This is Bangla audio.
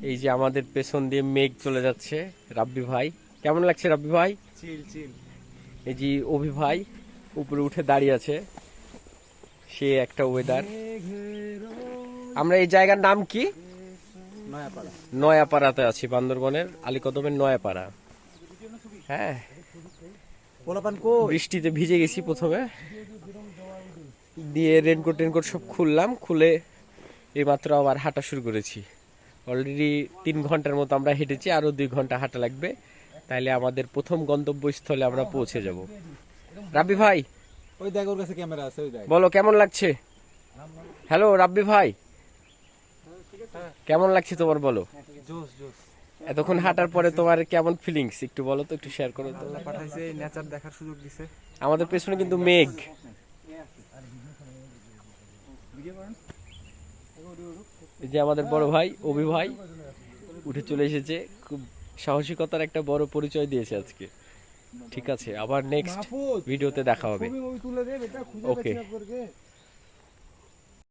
এই যে আমাদের পেছন দিয়ে মেঘ চলে যাচ্ছে। রাব্বি ভাই, কেমন লাগছে রাব্বি ভাই? চিল চিল। এই যে অভি ভাই উপরে উঠে দাঁড়িয়ে আছে, সে একটা ওয়েদার। আমরা এই জায়গার নাম কি? নয়াপাড়া। নয়াপাড়াতে আছি, বান্দরবনের আলীকদমের নয়াপাড়া। হ্যাঁ, পোলাপান কো? বৃষ্টিতে ভিজে গেছি প্রথমে, দিয়ে রেনকোট টেনকোট সব খুললাম, খুলে এইমাত্র আবার হাঁটা শুরু করেছি। অলরেডি 3 ঘন্টার মতো আমরা হেঁটেছি, আরো 2 ঘন্টা হাঁটা লাগবে, তাইলে আমাদের প্রথম গন্তব্যস্থলে আমরা পৌঁছে যাব। রাব্বি ভাই ওই দেখ, ওর কাছে ক্যামেরা আছে, ওই দেখ। বলো কেমন লাগছে? হ্যালো রাব্বি ভাই, কেমন লাগছে তোমার বলো? জোস জোস। এতক্ষণ হাঁটার পরে তোমার কেমন ফিলিংস একটু বলো তো, একটু শেয়ার করো তো। পাঠাইছে, নেচার দেখার সুযোগ দিছে। আমাদের পেছনে কিন্তু মেঘ। এই যে আমাদের বড় ভাই অভি ভাই উঠে চলে এসেছে, খুব সাহসিকতার একটা বড় পরিচয় দিয়েছে আজকে। ঠিক আছে, আবার নেক্সট ভিডিওতে দেখা হবে। তুলে দে, এটা খুঁজে ওকে। পেছি না তোরকে।